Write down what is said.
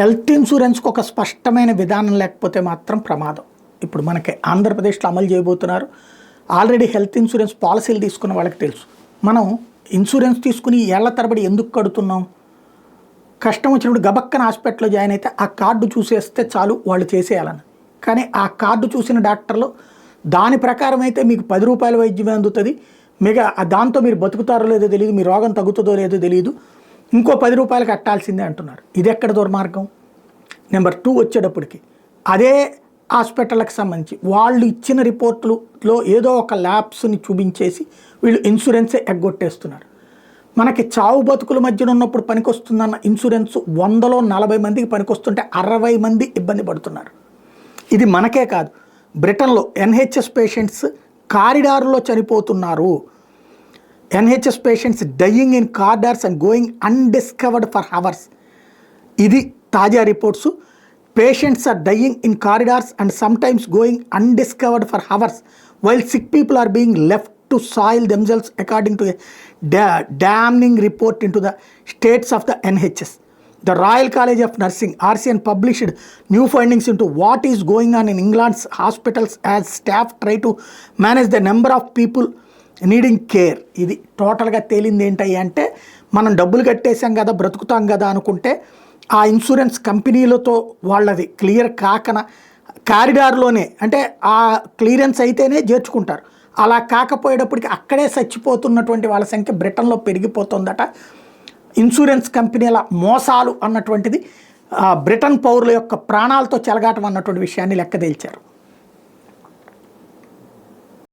Health ఇన్సూరెన్స్కి ఒక స్పష్టమైన విధానం లేకపోతే మాత్రం ప్రమాదం. ఇప్పుడు మనకి ఆంధ్రప్రదేశ్లో అమలు చేయబోతున్నారు. ఆల్రెడీ హెల్త్ ఇన్సూరెన్స్ పాలసీలు తీసుకున్న వాళ్ళకి తెలుసు. మనం ఇన్సూరెన్స్ తీసుకుని ఏళ్ల తరబడి ఎందుకు కడుతున్నాం? కష్టం వచ్చినప్పుడు గబక్కన హాస్పిటల్లో జాయిన్ అయితే ఆ కార్డు చూసేస్తే చాలు వాళ్ళు చేసేయాలని. కానీ ఆ కార్డు చూసిన డాక్టర్లు దాని ప్రకారం అయితే మీకు 10 రూపాయల వైద్యమే అందుతుంది, దాంతో మీరు బతుకుతారో లేదో తెలియదు, మీ రోగం తగ్గుతుందో లేదో తెలియదు, ఇంకో 10 రూపాయలు కట్టాల్సిందే అంటున్నారు. ఇది ఎక్కడ దుర్మార్గం? నెంబర్ 2 వచ్చేటప్పటికి అదే హాస్పిటల్కి సంబంధించి వాళ్ళు ఇచ్చిన రిపోర్టులో ఏదో ఒక ల్యాబ్స్ని చూపించేసి వీళ్ళు ఇన్సూరెన్సే ఎగ్గొట్టేస్తున్నారు. మనకి చావు బతుకుల మధ్యన ఉన్నప్పుడు పనికొస్తుందన్న ఇన్సూరెన్స్ 100లో 40 మందికి పనికొస్తుంటే 60 మంది ఇబ్బంది పడుతున్నారు. ఇది మనకే కాదు, బ్రిటన్లో ఎన్హెచ్ఎస్ పేషెంట్స్ కారిడార్లో చనిపోతున్నారు. NHS patients dying in corridors and going undiscovered for hours. ఇది తాజా reports. Patients are dying in corridors and sometimes going undiscovered for hours while sick people are being left to soil themselves according to a damning report into the states of the NHS. The Royal College of Nursing RCN published new findings into what is going on in England's hospitals as staff try to manage the number of people needing care. ఇది టోటల్గా తేలింది ఏంటి అంటే, మనం డబ్బులు కట్టేసాం కదా బ్రతుకుతాం కదా అనుకుంటే ఆ ఇన్సూరెన్స్ కంపెనీలతో వాళ్ళది క్లియర్ కాకన కారిడార్లోనే, అంటే ఆ క్లియరెన్స్ అయితేనే చేర్చుకుంటారు. అలా కాకపోయేటప్పటికి అక్కడే చచ్చిపోతున్నటువంటి వాళ్ళ సంఖ్య బ్రిటన్లో పెరిగిపోతుందట. ఇన్సూరెన్స్ కంపెనీల మోసాలు అన్నటువంటిది బ్రిటన్ పౌరుల యొక్క ప్రాణాలతో చెలగాటం అన్నటువంటి విషయాన్ని లెక్కదేల్చారు.